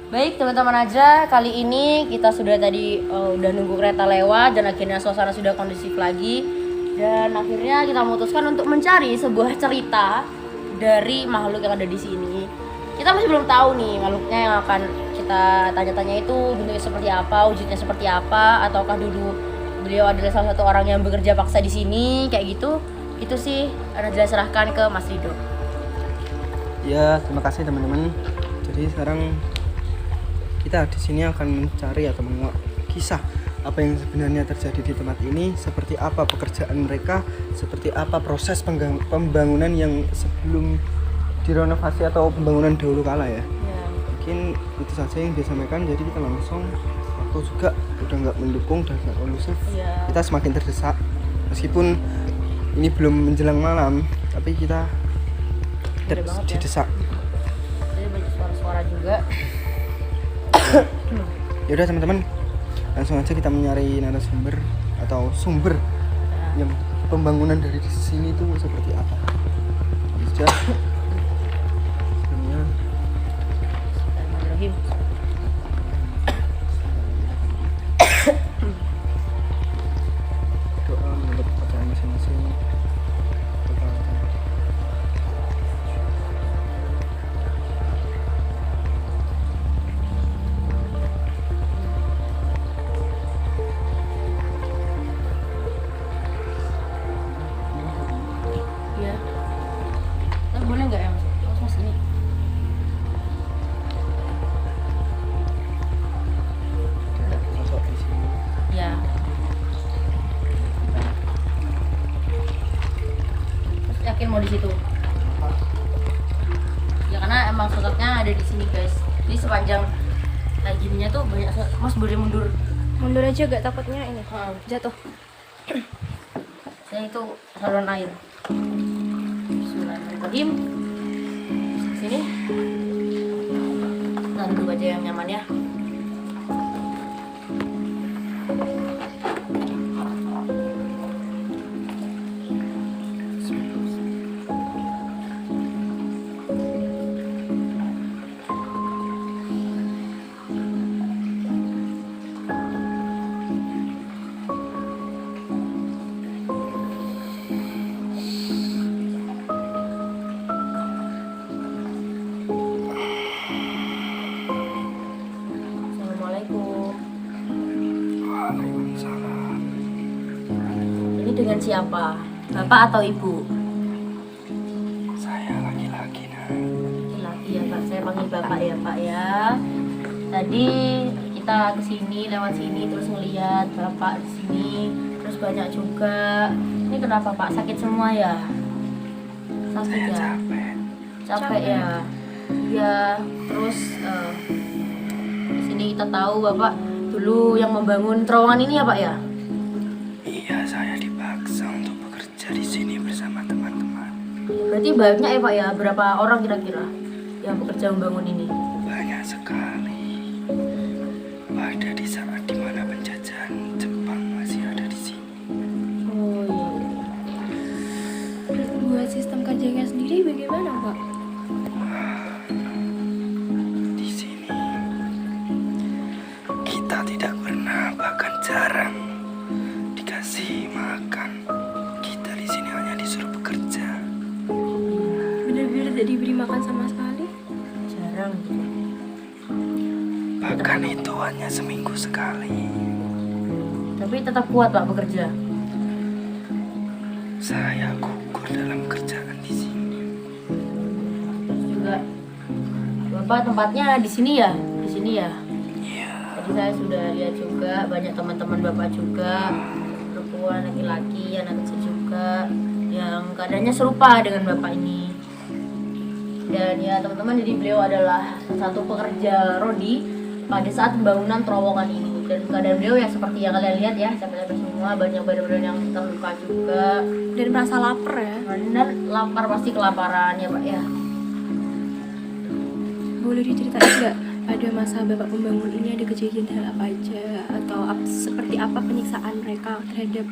Baik teman-teman aja, kali ini kita sudah tadi udah nunggu kereta lewat dan akhirnya suasana sudah kondusif lagi. Dan akhirnya kita memutuskan untuk mencari sebuah cerita dari makhluk yang ada di sini. Kita masih belum tahu nih makhluknya yang akan kita tanya-tanya itu bentuknya seperti apa, wujudnya seperti apa, ataukah dulu beliau adalah salah satu orang yang bekerja paksa di sini kayak gitu. Itu sih Najla serahkan ke Mas Rido. Ya, terima kasih teman-teman. Jadi sekarang kita di sini akan mencari atau menguak kisah apa yang sebenarnya terjadi di tempat ini, seperti apa pekerjaan mereka, seperti apa proses pembangunan yang sebelum direnovasi atau pembangunan dahulu kala ya. Mungkin itu saja yang disampaikan. Jadi kita langsung, waktu juga udah nggak mendukung dan nggak kondusif. Kita semakin terdesak meskipun ini belum menjelang malam, tapi kita didesak. Jadi banyak suara-suara juga. Ya udah teman-teman, langsung aja kita mencari narasumber atau sumber yang pembangunan dari sini itu seperti apa. Bisa. Sebelumnya Bismillahirrahmanirrahim. doa menurut percayaan masing-masing. Iya. Boleh nggak ya Mas ini? Masuk di sini. Ya. Terus yakin mau di situ? Ya karena emang sosoknya ada di sini guys. Jadi sepanjang kayak gininya tuh banyak Mas boleh mundur. Mundur aja gak takutnya ini jatuh. Saya itu saluran air. Bismillahirrahmanirrahim. Sini. Nah, duduk aja yang nyaman ya. Assalamualaikum. Waalaikumsalam. Ini dengan siapa? Bapak atau ibu? Saya laki-laki nah. Laki ya Pak, saya panggil Bapak ya Pak ya. Tadi kita kesini lewat sini terus ngeliat Bapak di sini, terus banyak juga. Ini kenapa Pak? Sakit semua ya? Sakit Saya ya? Capek ya? Iya. Terus di sini kita tahu Bapak dulu yang membangun terowongan ini ya Pak ya? Iya, saya dipaksa untuk bekerja di sini bersama teman-teman. Berarti banyak ya Pak ya? Berapa orang kira-kira yang bekerja membangun ini? Banyak sekali. Pada di saat dimana penjajahan Jepang masih ada di sini. Oh iya. Buat sistem kerjanya sendiri bagaimana Pak? Di sini kita tidak pernah, bahkan jarang dikasih makan. Kita di sini hanya disuruh bekerja. Bener-bener tidak diberi makan sama sekali? Jarang gitu. Bahkan itu hanya seminggu sekali. Tapi tetap kuat Pak bekerja. Saya gugur dalam kerjaan di sini. Terus juga Bapak tempatnya di sini ya? Di sini ya? Iya. Tadi saya sudah lihat juga banyak teman-teman Bapak juga, perempuan, laki-laki, anak kecil juga yang keadaannya serupa dengan Bapak ini. Dan ya teman-teman, jadi beliau adalah salah satu pekerja rodi pada saat pembangunan terowongan ini. Dan keadaan beliau ya seperti yang kalian lihat ya, capek-capek semua, banyak badan-badan yang terluka juga. Dan merasa lapar ya? Dan lapar, pasti kelaparan ya Pak ya. Boleh diceritain nggak pada masa Bapak pembangun ini ada kejadian hal apa aja? Atau seperti apa penyiksaan mereka terhadap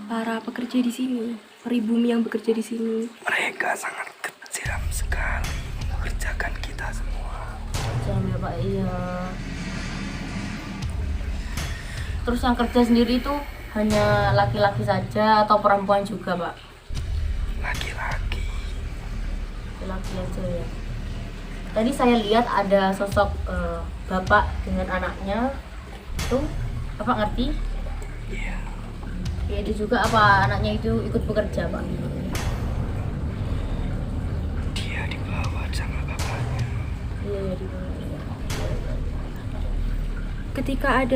para pekerja di sini, pribumi yang bekerja di sini? Mereka sangat kejam sekali mengerjakan kita semua. kejam ya Pak, iya. Terus yang kerja sendiri itu hanya laki-laki saja atau perempuan juga Pak? Laki-laki. Laki aja ya. Tadi saya lihat ada sosok bapak dengan anaknya. Itu Bapak ngerti? Iya. Ya, itu juga apa anaknya itu ikut bekerja Pak? Dia dibawa sama bapaknya. Iya, ya, Ketika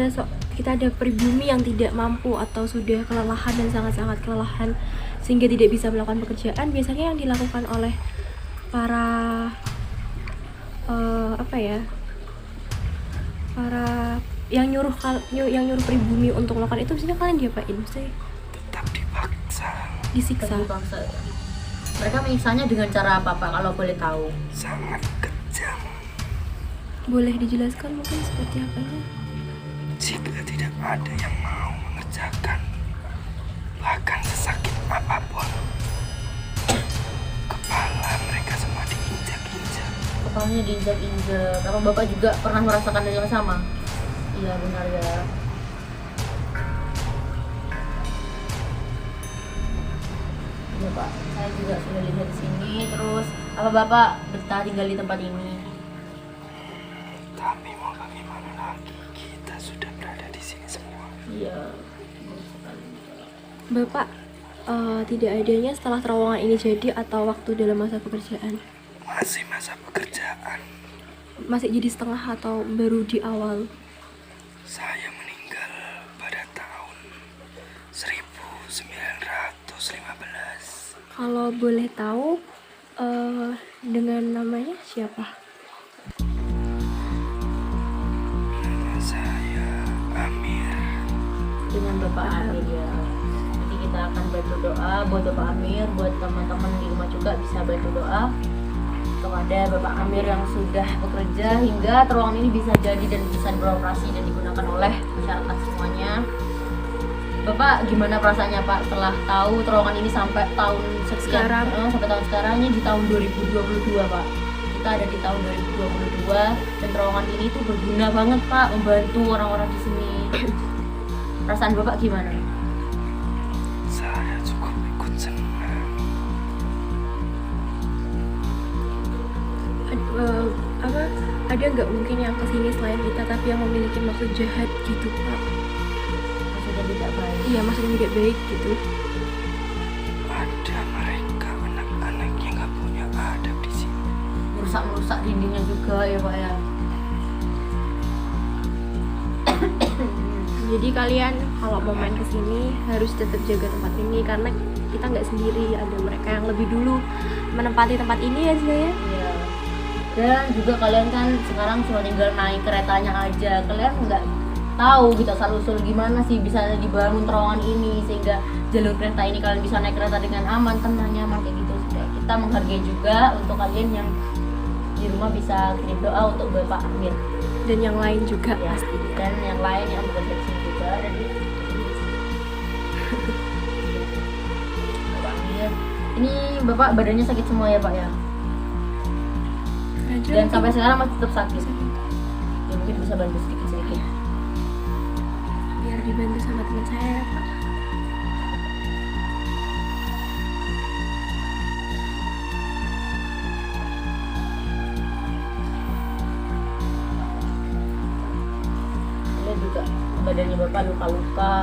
kita ada pribumi yang tidak mampu atau sudah kelelahan dan sangat-sangat kelelahan sehingga tidak bisa melakukan pekerjaan, biasanya yang dilakukan oleh para para yang nyuruh pribumi untuk melakukan itu, biasanya kalian diapain? Maksudnya Tetap dipaksa. disiksa. bangsa. Mereka menyiksanya dengan cara apa Pak kalau boleh tahu? Sangat kejam. Boleh dijelaskan mungkin seperti apanya? Jika tidak ada yang mau mengerjakan, bahkan sesakit apapun, kepala mereka semua diinjak-injak. Kepalanya diinjak-injak. Apa Bapak juga pernah merasakan hal yang sama? Iya benar ya. Iya Pak, saya juga sudah lihat di sini. Terus apa Bapak betah tinggal di tempat ini? Tapi mau bagaimana lagi, kita sudah berada di sini semua. Iya. Bapak tidak adanya setelah terowongan ini jadi atau waktu dalam masa pekerjaan? Masih masa pekerjaan. Masih jadi setengah atau baru di awal? Saya meninggal pada tahun 1915. Kalau boleh tahu dengan namanya siapa? Nama saya Amir. Dengan Bapak Amir ya. Nanti kita akan bantu doa buat Bapak Amir, buat teman-teman di rumah juga bisa bantu doa untuk ada Bapak Amir yang sudah bekerja hingga terowongan ini bisa jadi dan bisa beroperasi dan digunakan oleh masyarakat semuanya. Bapak gimana perasaannya Pak setelah tahu terowongan ini sampai tahun sekian, sampai tahun sekarang ini di tahun 2022 Pak. Kita ada di tahun 2022 dan terowongan ini tuh berguna banget Pak, membantu orang-orang di sini. Perasaan Bapak gimana? Saya cukup ikut senang. Ada nggak mungkin yang kesini selain kita tapi yang memiliki maksud jahat gitu Pak? Maksudnya tidak baik. Iya, maksudnya tidak baik gitu. Ada mereka anak-anak yang nggak punya adab di sini. Merusak dindingnya juga ya Pak ya. Jadi kalian kalau mau main kesini harus tetap jaga tempat ini karena kita nggak sendiri, ada mereka yang lebih dulu menempati tempat ini ya sebenarnya. Iya. Dan juga kalian kan sekarang cuma tinggal naik keretanya aja. Kalian nggak tahu gitu asal usul gimana sih bisa dibangun terowongan ini sehingga jalur kereta ini kalian bisa naik kereta dengan aman, tenang, nyaman kayak gitu. Kita menghargai juga untuk kalian yang di rumah bisa kirim doa untuk Bapak Amir Dan yang lain juga ya, pasti. dan yang lain yang bekerja di sini juga dan Bapak Amir. Ini Bapak badannya sakit semua ya Pak ya? Dan sampai sekarang masih tetap sakit. Ya mungkin bisa bantu sedikit-sedikit. Biar dibantu sama teman saya ya Pak. Lihat juga badannya Bapak luka-luka.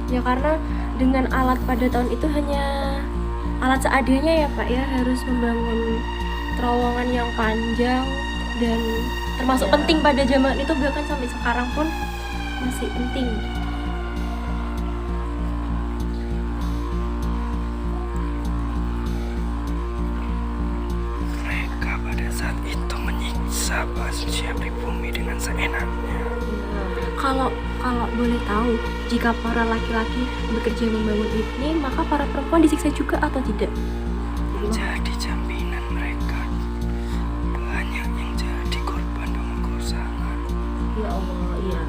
Ya karena dengan alat pada tahun itu hanya alat seadanya ya Pak ya, harus membangun terowongan yang panjang dan termasuk Ya. penting pada zaman itu, bahkan sampai sekarang pun masih penting. Mereka pada saat itu menyiksa manusia pribumi dengan seenaknya. Kalau boleh tahu, jika para laki-laki bekerja membangun ini, maka para perempuan disiksa juga atau tidak? Jadi jaminan mereka banyak yang jadi korban pemerkosaan. Ya Allah, iya.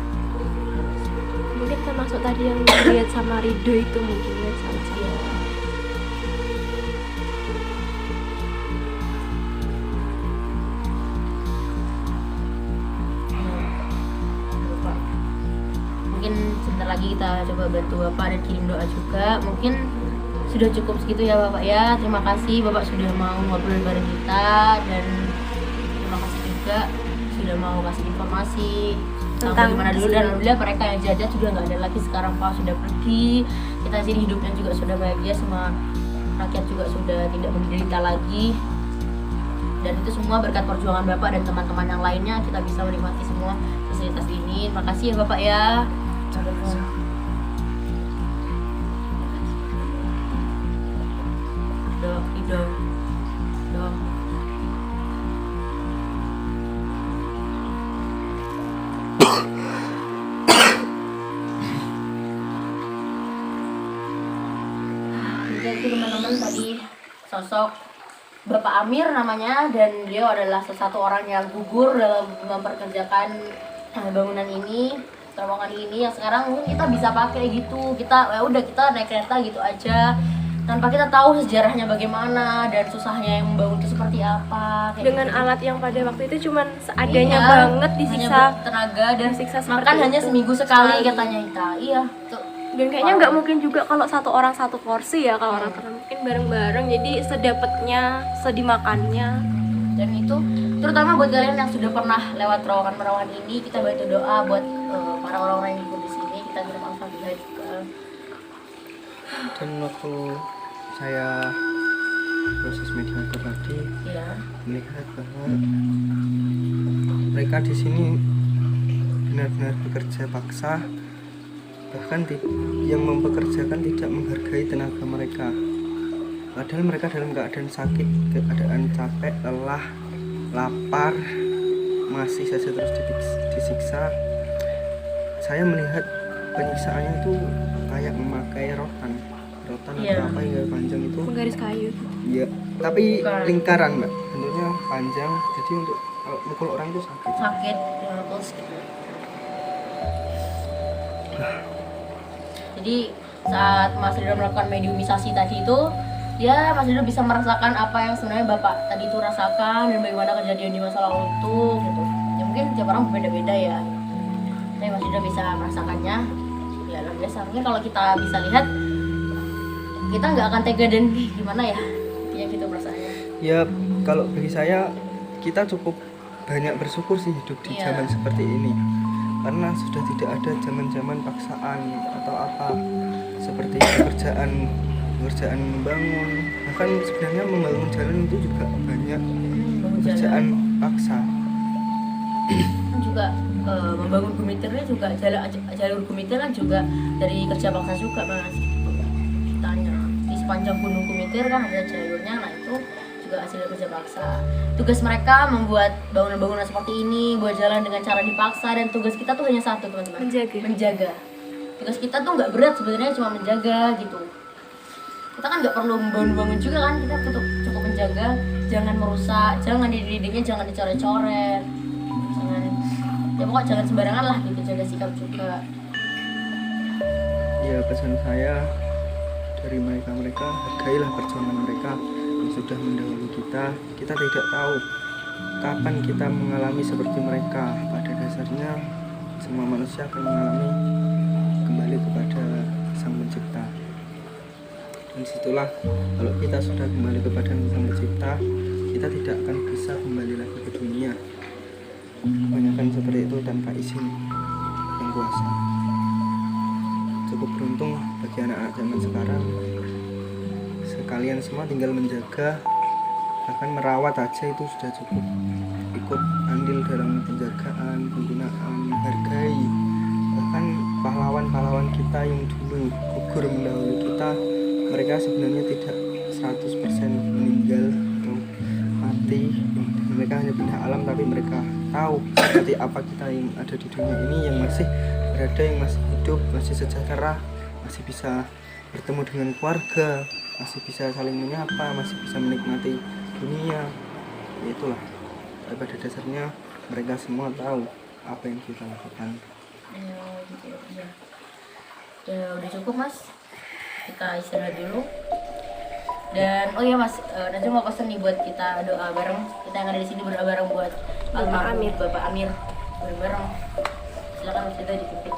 Mungkin termasuk tadi yang dilihat sama Ridho itu mungkin ya, salah satu. Iya. lagi kita coba bantu Bapak dan kirim doa juga. Mungkin sudah cukup segitu ya Bapak ya. Terima kasih Bapak sudah mau ngobrol bareng kita, dan terima kasih juga sudah mau kasih informasi tentang bagaimana dulu. Dan alhamdulillah mereka yang jajan sudah nggak ada lagi sekarang, Pak sudah pergi. Kita sini hidupnya juga sudah bahagia, semua rakyat juga sudah tidak menderita lagi. Dan itu semua berkat perjuangan Bapak dan teman-teman yang lainnya, kita bisa menikmati semua fasilitas ini. Terima kasih ya Bapak ya. Dong. Jadi teman-teman, tadi sosok Bapak Amir namanya, dan beliau adalah salah satu orang yang gugur dalam memperkerjakan bangunan ini, terowongan ini yang sekarang mungkin kita bisa pakai gitu. Kita ya udah kita naik kereta gitu aja tanpa kita tahu sejarahnya bagaimana dan susahnya yang membangun itu seperti apa. Dengan gitu. alat yang pada waktu itu cuman seadanya Iya, banget, disiksa tenaga dan disiksa makan seperti hanya itu. seminggu sekali katanya kita. Iya tuh. Dan kayaknya nggak mungkin juga kalau satu orang satu porsi ya, kalau orang karena mungkin bareng-bareng, jadi sedapatnya, sedimakannya. Dan itu terutama buat kalian yang sudah pernah lewat terowongan ini, kita bantu doa buat para orang-orang yang hidup di sini. Kita kirim alhamdulillah juga. Dan waktu saya proses mediator tadi, Iya. melihat bahwa mereka di sini benar-benar bekerja paksa, bahkan yang mempekerjakan tidak menghargai tenaga mereka. Padahal mereka dalam keadaan sakit, keadaan capek, lelah, lapar, masih saja terus disiksa. Saya melihat penyiksaannya itu kayak memakai rotan Iya. atau apa yang panjang itu. Penggaris kayu. Iya, tapi Bukan. lingkaran Mbak, bentuknya panjang, jadi untuk kalau mukul orang itu sakit. Sakit terus gitu. Jadi saat Mas Ridho melakukan mediumisasi tadi itu, ya Mas Ridho bisa merasakan apa yang sebenarnya Bapak tadi itu rasakan dan bagaimana kejadian di masa lalu itu gitu. Ya mungkin tiap orang berbeda-beda ya. Tapi Mas Ridho bisa merasakannya. Ya luar biasa. Mungkin kalau kita bisa lihat, kita nggak akan tega dan gimana ya, ya gitu perasaannya. Ya kalau bagi saya, kita cukup banyak bersyukur sih hidup di Iya. zaman seperti ini, karena sudah tidak ada zaman-zaman paksaan atau apa seperti pekerjaan membangun. Bahkan sebenarnya membangun jalan itu juga banyak pekerjaan paksa. Kan juga membangun gumitirnya juga jalur gumitir kan juga dari kerja paksa juga Mas. Tanya di sepanjang gunung Gumitir kan ada jalurnya, nah itu juga hasil kerja paksa. Tugas mereka membuat bangunan-bangunan seperti ini, buat jalan dengan cara dipaksa, dan tugas kita tuh hanya satu teman-teman, menjaga. Tugas kita tuh nggak berat sebenarnya, cuma menjaga gitu. Kita kan nggak perlu membangun-bangun juga kan, kita cukup menjaga, jangan merusak, jangan dididiknya, jangan dicoret-coret, jangan ya pokoknya jangan sembarangan lah gitu, jaga sikap juga. Ya pesan saya dari mereka hargailah perjuangan mereka yang sudah mendahului kita. Kita tidak tahu kapan kita mengalami seperti mereka. Pada dasarnya semua manusia akan mengalami kembali kepada Sang Pencipta. Dan situlah kalau kita sudah kembali kepada Sang Pencipta, kita tidak akan bisa kembali lagi ke dunia. Kebanyakan seperti itu tanpa izin Yang Kuasa. Cukup beruntung bagi anak-anak zaman sekarang, sekalian semua tinggal menjaga, bahkan merawat aja itu sudah cukup. Ikut andil dalam penjagaan, penggunaan, menghargai. Bahkan pahlawan-pahlawan kita yang dulu gugur mendahului kita, mereka sebenarnya tidak 100% meninggal atau mati. Mereka hanya benda alam, tapi mereka tahu seperti apa kita yang ada di dunia ini, yang masih berada, yang masih hidup, masih sejahtera, masih bisa bertemu dengan keluarga, masih bisa saling menyapa, masih bisa menikmati dunia. Ya itulah, tapi pada dasarnya mereka semua tahu apa yang kita lakukan. Ya, gitu ya. Ya udah cukup Mas, kita istirahat dulu. Dan oh iya Mas, Najwa mau pesen nih buat kita doa bareng. Kita yang ada di sini berdoa bareng buat almarhum Bapak Amir bareng-bareng. Silakan Mas, kita dipimpin.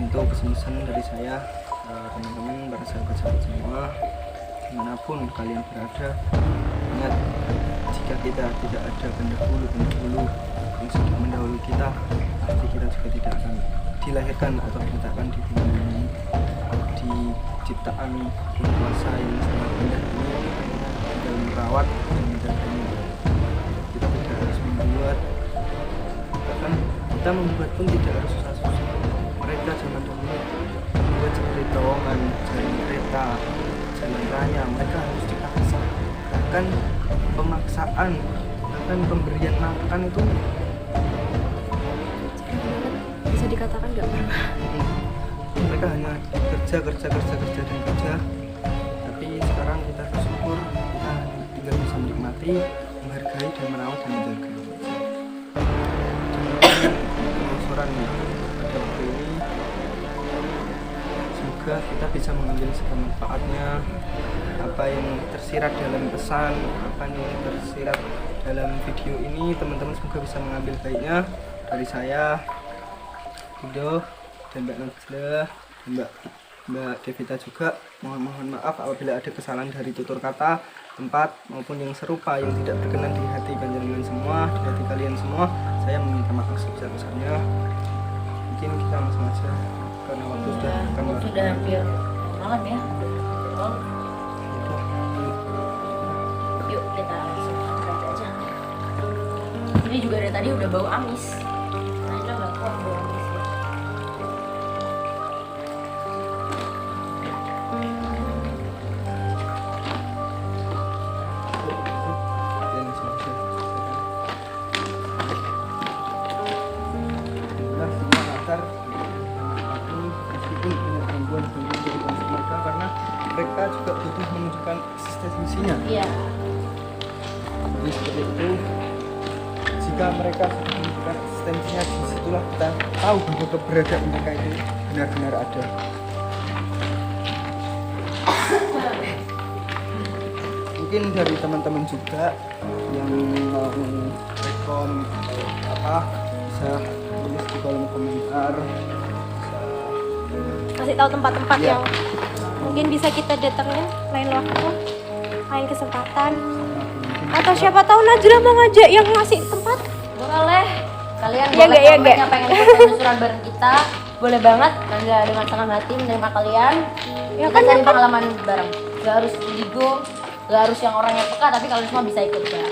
untuk pesan-pesan dari saya teman-teman, para sahabat-sahabat semua, dimanapun kalian berada, ingat, jika kita tidak ada pendahulu yang sudah mendahului kita, pasti kita juga tidak akan dilahirkan atau diletakkan di bumi ini, di ciptaan yang kuasa yang sangat indah ini, dalam merawat dan menjaganya. Kita tidak harus membuat, bahkan kita membuat pun tidak harus susah-susah. Mereka zaman dahulu membuat seperti terowongan, jalan kereta, jalan raya, mereka harus dipaksa. Bahkan pemaksaan, bahkan pemberian makan itu Bisa dikatakan nggak pernah. mereka hanya kerja dan kerja. Tapi sekarang kita bersyukur, kita tinggal bisa menikmati, menghargai dan merawat dan menjaga. Longsoran pada waktu ini, semoga kita bisa mengambil segala manfaatnya. Apa yang tersirat dalam pesan, apa yang tersirat dalam video ini, teman-teman semoga bisa mengambil baiknya. Dari saya, Rido, dan Mbak Najla, dan Mbak Devita juga, mohon maaf apabila ada kesalahan dari tutur kata, tempat, maupun yang serupa yang tidak berkenan di hati panjenengan semua, di hati kalian semua. Saya meminta maaf sebesar-besarnya. Mungkin kita langsung aja karena waktu Sudah hampir malam ya. Yuk kita langsung berangkat aja. Ini juga dari tadi udah bau amis. Nah, ini nggak kuat bau amis ya. Dan langsung aja. Alhamdulillah semua latar aku meskipun punya gangguan mereka, karena mereka juga butuh menunjukkan eksistensinya. Iya. Jadi seperti itu, jika mereka sudah menunjukkan eksistensinya, disitulah kita tahu bahwa keberadaan mereka itu benar-benar ada. Mungkin dari teman-teman juga yang mau rekom atau apa, bisa tulis di kolom komentar, bisa Kasih tahu tempat-tempat Iya. yang mungkin bisa kita datengin lain waktu, lain kesempatan. Atau siapa tahu Najla mau ngajak yang ngasih tempat. Boleh. Kalian Iya boleh nggak, iya komen nggak? yang pengen ikut penelusuran bareng kita. Boleh banget. Nggak dengan senang hati menerima kalian. Ya Kita kan, cari ya kan? pengalaman bareng. Gak harus indigo, gak harus yang orangnya peka, tapi kalian semua bisa ikut ya.